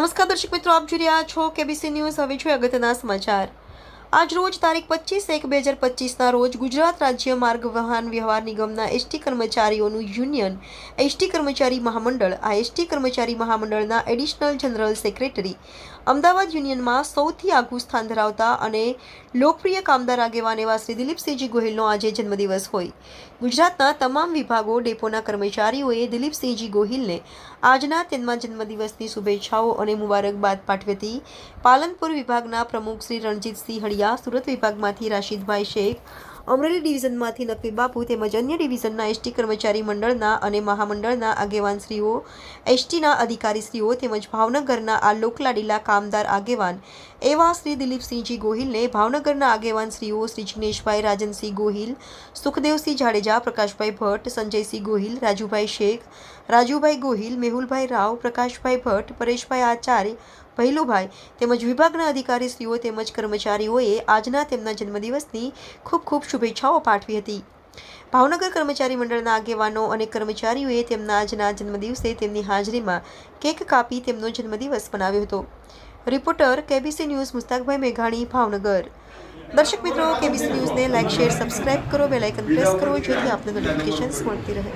નમસ્કાર દર્શક મિત્રો, આપ જોઈ રહ્યા છો કેબીસી ન્યૂઝ. હવે જોઈએ અગત્યના સમાચાર. આજ રોજ તારીખ 25/1/2025ના રોજ ગુજરાત રાજ્ય માર્ગ વાહન વ્યવહાર નિગમના એસટી કર્મચારીઓનું યુનિયન એસટી કર્મચારી મહામંડળ આ એસટી કર્મચારી મહામંડળના એડિશનલ જનરલ સેક્રેટરી અમદાવાદ યુનિયનમાં સૌથી આગવું સ્થાન ધરાવતા અને લોકપ્રિય કામદાર આગેવાન એવા શ્રી દિલીપસિંહજી ગોહિલનો આજે જન્મદિવસ હોય. ગુજરાતના તમામ વિભાગો ડેપોના કર્મચારીઓએ દિલીપસિંહજી ગોહિલને આજના તેમના જન્મદિવસની શુભેચ્છાઓ અને મુબારકબાદ પાઠવી હતી. પાલનપુર વિભાગના પ્રમુખ શ્રી રણજીતસિંહ હળિયા, સુરત વિભાગમાંથી રાશિદભાઈ શેખ, અમરેલી ડિવિઝનમાંથી નકવી બાપુ તેમજ અન્ય ડિવિઝનના એસટી કર્મચારી મંડળના અને મહામંડળના આગેવાનશ્રીઓ, એસટીના અધિકારીશ્રીઓ તેમજ ભાવનગરના આ લોકલાડીલા કામદાર આગેવાન એવા શ્રી દિલીપસિંહજી ગોહિલને ભાવનગરના આગેવાનશ્રીઓ શ્રી જિગ્નેશભાઈ રાજનસિંહ ગોહિલ, સુખદેવસિંહ જાડેજા, પ્રકાશભાઈ ભટ્ટ, સંજયસિંહ ગોહિલ, રાજુભાઈ શેખ, રાજુભાઈ ગોહિલ, મેહુલભાઈ રાવ, પ્રકાશભાઈ ભટ્ટ, પરેશભાઈ આચાર્ય, ભૈલુભાઈ તેમજ વિભાગના અધિકારીશ્રીઓ તેમજ કર્મચારીઓએ આજના તેમના જન્મદિવસની ખૂબ ખૂબ શુભેચ્છાઓ પાઠવી હતી. ભાવનગર કર્મચારી મંડળના આગેવાનો અને કર્મચારીઓએ તેમના આજના જન્મદિવસે તેમની હાજરીમાં કેક કાપી તેમનો જન્મદિવસ મનાવ્યો હતો. રિપોર્ટર કેબીસી ન્યૂઝ મુસ્તાકભાઈ મેઘાણી, ભાવનગર. દર્શક મિત્રો, કેબીસી ન્યૂઝને લાઇક, શેર, સબસ્ક્રાઇબ કરો, બેલ આઇકન પ્રેસ કરો જેથી આપને નોટિફિકેશન્સ મળતી રહે.